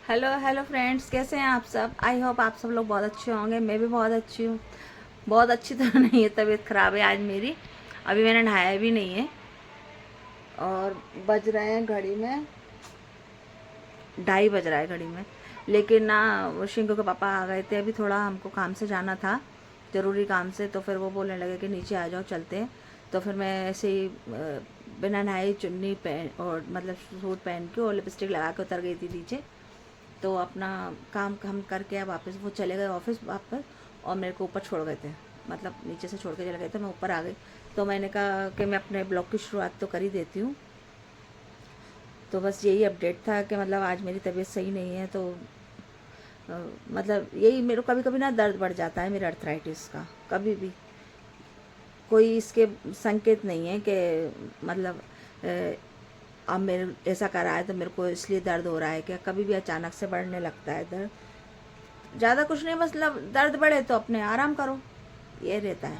Hello hello friends, कैसे हैं आप सब। आई होप आप सब लोग बहुत अच्छे होंगे। मैं भी बहुत अच्छी हूँ। बहुत अच्छी तो नहीं है, तबीयत ख़राब है आज मेरी। अभी मैंने नहाया भी नहीं है और बज रहे हैं घड़ी में 2:30 बज रहा है घड़ी में। लेकिन ना, वो शिंगो के पापा आ गए थे, अभी थोड़ा हमको काम से जाना था, ज़रूरी काम से। तो फिर वो बोलने लगे कि नीचे आ जाओ, चलते हैं। तो फिर मैं ऐसे ही बिना नहाई चुन्नी पहन और मतलब सूट पहन के और लिपस्टिक लगा के उतर गई थी नीचे। तो अपना काम हम करके अब वापस वो चले गए ऑफिस वापस, और मेरे को ऊपर छोड़ गए थे, मतलब नीचे से छोड़ के चले गए थे। मैं ऊपर आ गई तो मैंने कहा कि मैं अपने ब्लॉग की शुरुआत तो कर ही देती हूँ। तो बस यही अपडेट था कि मतलब आज मेरी तबीयत सही नहीं है। तो मतलब यही मेरे को कभी कभी ना दर्द बढ़ जाता है मेरे अर्थराइटिस का। कभी भी कोई इसके संकेत नहीं है कि मतलब अब मेरे ऐसा कर रहा है तो मेरे को इसलिए दर्द हो रहा है। क्या कभी भी अचानक से बढ़ने लगता है दर्द। ज़्यादा कुछ नहीं, मतलब दर्द बढ़े तो अपने आराम करो, ये रहता है।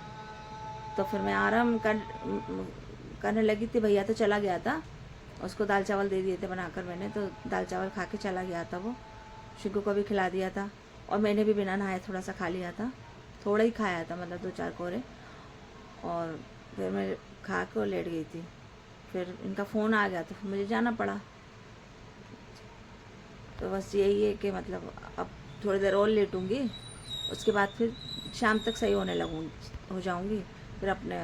तो फिर मैं करने लगी थी। भैया तो चला गया था, उसको दाल चावल दे दिए थे बनाकर मैंने, तो दाल चावल खा के चला गया था वो। शिगू को भी खिला दिया था और मैंने भी बिना नहाए थोड़ा सा खा लिया था। थोड़ा ही खाया था, मतलब 2-4 कोरे। और फिर मैं खा के और लेट गई थी। फिर इनका फ़ोन आ गया तो फिर मुझे जाना पड़ा। तो बस यही है कि मतलब अब थोड़ी देर और लेटूँगी, उसके बाद फिर शाम तक सही होने लगूँगी, हो जाऊँगी। फिर अपने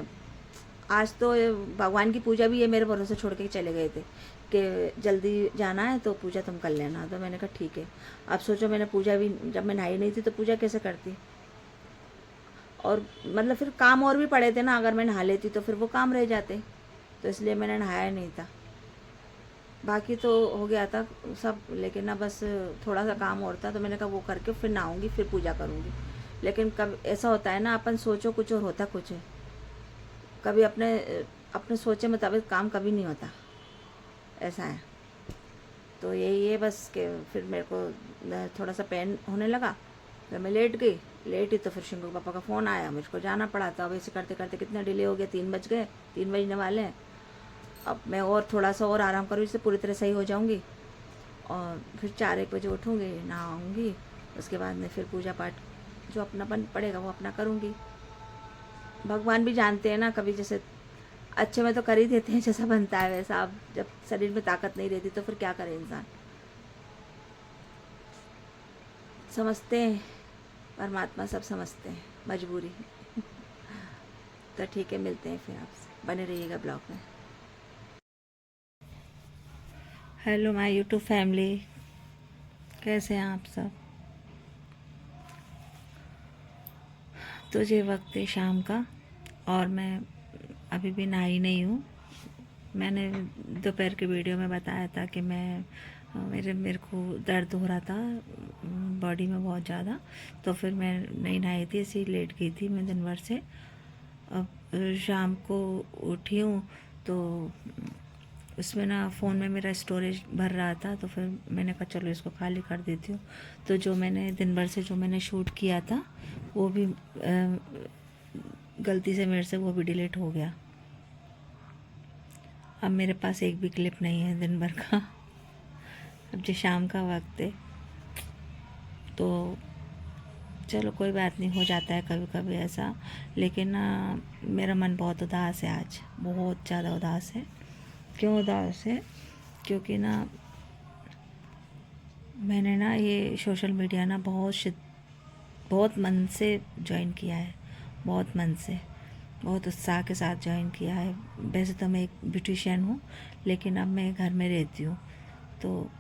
आज तो भगवान की पूजा भी ये मेरे भरोसे छोड़ के चले गए थे कि जल्दी जाना है तो पूजा तुम कर लेना। तो मैंने कहा ठीक है। अब सोचो, मैंने पूजा भी, जब मैं नहाई नहीं थी तो पूजा कैसे करती। और मतलब फिर काम और भी पड़े थे ना, अगर मैं नहा लेती तो फिर वो काम रह जाते। तो इसलिए मैंने नहाया नहीं था। बाकी तो हो गया था सब, लेकिन ना बस थोड़ा सा काम और था, तो मैंने कहा वो करके फिर नहाऊंगी, फिर पूजा करूंगी। लेकिन कब ऐसा होता है ना, अपन सोचो कुछ और होता कुछ है। कभी अपने अपने सोचे मुताबिक काम कभी नहीं होता, ऐसा है। तो यही है बस कि फिर मेरे को थोड़ा सा पेन होने लगा, फिर मैं लेट गई। लेट ही तो फिर शिंगू पापा का फ़ोन आया, मेरे को जाना पड़ा। तो अब ऐसे करते करते कितना डिले हो गया, 3 बज गए, 3 बजने वाले हैं। अब मैं और थोड़ा सा और आराम करूँ, इससे पूरी तरह सही हो जाऊँगी। और फिर 4-1 बजे उठूँगी, नहाऊँगी। उसके बाद में फिर पूजा पाठ जो अपनापन पड़ेगा वो अपना करूँगी। भगवान भी जानते हैं ना, कभी जैसे अच्छे में तो कर ही देते हैं जैसा बनता है वैसा। अब जब शरीर में ताकत नहीं रहती तो फिर क्या करे इंसान। समझते हैं, परमात्मा सब समझते हैं, मजबूरी। तो ठीक है, मिलते हैं फिर आपसे, बने रहिएगा ब्लॉग में। हेलो माय यूट्यूब फैमिली, कैसे हैं आप सब। तो ये वक्त है शाम का और मैं अभी भी नहाई नहीं हूँ। मैंने दोपहर की वीडियो में बताया था कि मैं मेरे को दर्द हो रहा था बॉडी में बहुत ज़्यादा। तो फिर मैं नहीं नहाई थी, ऐसे ही लेट गई थी मैं दिन भर से। अब शाम को उठी हूँ तो उसमें ना फ़ोन में मेरा स्टोरेज भर रहा था, तो फिर मैंने कहा चलो इसको खाली कर देती हूँ। तो जो मैंने दिन भर से जो मैंने शूट किया था वो भी गलती से मेरे से वो भी डिलीट हो गया। अब मेरे पास एक भी क्लिप नहीं है दिन भर का। अब जो शाम का वक्त है तो चलो कोई बात नहीं, हो जाता है कभी कभी ऐसा। लेकिन ना मेरा मन बहुत उदास है आज, बहुत ज़्यादा उदास है। क्यों उदास है? क्योंकि ना मैंने ना ये सोशल मीडिया ना बहुत मन से ज्वाइन किया है। बहुत मन से, बहुत उत्साह के साथ ज्वाइन किया है। वैसे तो मैं एक ब्यूटिशियन हूँ, लेकिन अब मैं घर में रहती हूँ। तो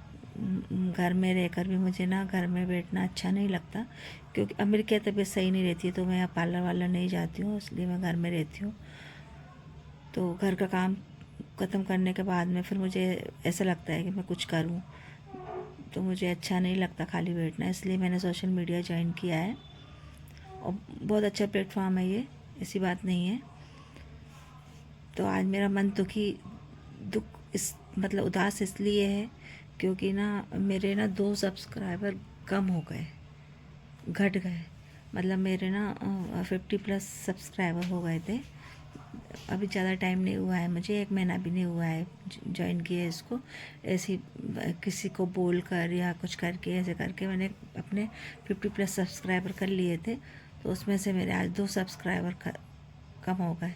घर में रहकर भी मुझे ना घर में बैठना अच्छा नहीं लगता, क्योंकि अब मेरी क्या तबीयत सही नहीं रहती है। तो मैं अब पार्लर वार्लर नहीं जाती हूँ, इसलिए मैं घर में रहती हूँ। तो घर का काम ख़त्म करने के बाद में फिर मुझे ऐसा लगता है कि मैं कुछ करूँ। तो मुझे अच्छा नहीं लगता खाली बैठना, इसलिए मैंने सोशल मीडिया ज्वाइन किया है। और बहुत अच्छा प्लेटफॉर्म है ये, ऐसी बात नहीं है। तो आज मेरा मन दुख इस मतलब उदास इसलिए है क्योंकि ना मेरे ना 2 सब्सक्राइबर कम हो गए, घट गए। मतलब मेरे ना 50+ सब्सक्राइबर हो गए थे, अभी ज़्यादा टाइम नहीं हुआ है, मुझे 1 महीना भी नहीं हुआ है ज्वाइन किया है इसको। ऐसे ही किसी को बोल कर या कुछ करके ऐसे करके मैंने अपने 50+ सब्सक्राइबर कर लिए थे, तो उसमें से मेरे आज 2 सब्सक्राइबर कम हो गए।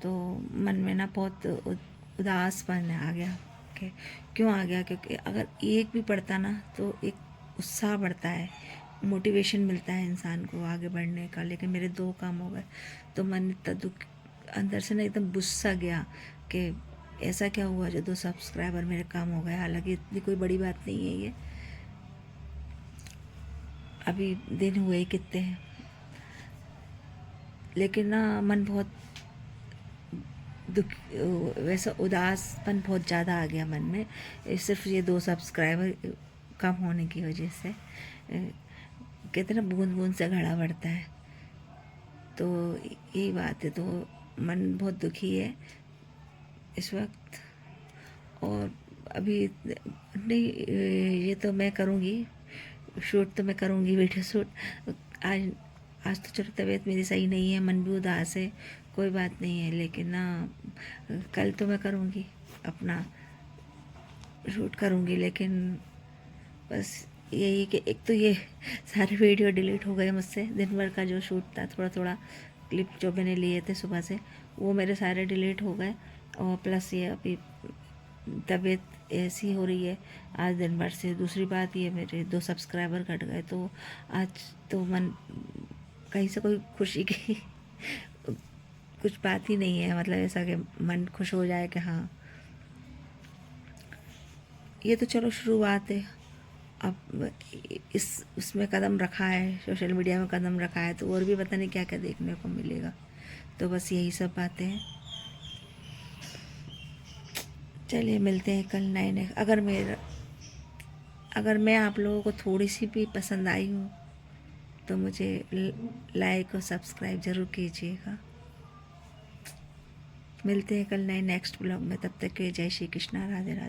तो मन में ना बहुत उदासपन आ गया कि क्यों आ गया, क्योंकि अगर एक भी बढ़ता ना तो एक उत्साह बढ़ता है, मोटिवेशन मिलता है इंसान को आगे बढ़ने का। लेकिन मेरे 2 कम हो गए, तो मन इतना दुख अंदर से ना एकदम गुस्सा गया कि ऐसा क्या हुआ जो 2 सब्सक्राइबर मेरे कम हो गए। हालांकि इतनी कोई बड़ी बात नहीं है ये, अभी दिन हुए ही कितने हैं, लेकिन ना मन बहुत दुख, वैसा उदासपन बहुत ज़्यादा आ गया मन में, सिर्फ ये 2 सब्सक्राइबर कम होने की वजह से। कहते ना बूंद बूंद से घड़ा बढ़ता है, तो यही बात है। तो मन बहुत दुखी है इस वक्त। और अभी नहीं, ये तो मैं करूँगी, शूट तो मैं करूँगी, वीडियो शूट। आज आज तो चलो तबीयत मेरी सही नहीं है, मन भी उदास है, कोई बात नहीं है, लेकिन ना कल तो मैं करूँगी, अपना शूट करूँगी। लेकिन बस यही कि एक तो ये सारे वीडियो डिलीट हो गए मुझसे, दिन भर का जो शूट था, थोड़ा थोड़ा क्लिप जो मैंने लिए थे सुबह से, वो मेरे सारे डिलीट हो गए। और प्लस ये अभी तबीयत ऐसी हो रही है आज दिन भर से। दूसरी बात ये, मेरे 2 सब्सक्राइबर घट गए, तो आज तो मन कहीं से कोई खुशी की कुछ बात ही नहीं है, मतलब ऐसा कि मन खुश हो जाए कि हाँ, ये तो चलो शुरुआत है। अब इस उसमें कदम रखा है, सोशल मीडिया में कदम रखा है, तो और भी पता नहीं क्या क्या देखने को मिलेगा। तो बस यही सब बातें हैं। चलिए मिलते हैं कल नए नए। अगर मैं आप लोगों को थोड़ी सी भी पसंद आई हूँ तो मुझे लाइक और सब्सक्राइब ज़रूर कीजिएगा। मिलते हैं कल नए नेक्स्ट ब्लॉग में, तब तक के जय श्री कृष्णा, राधे राधे।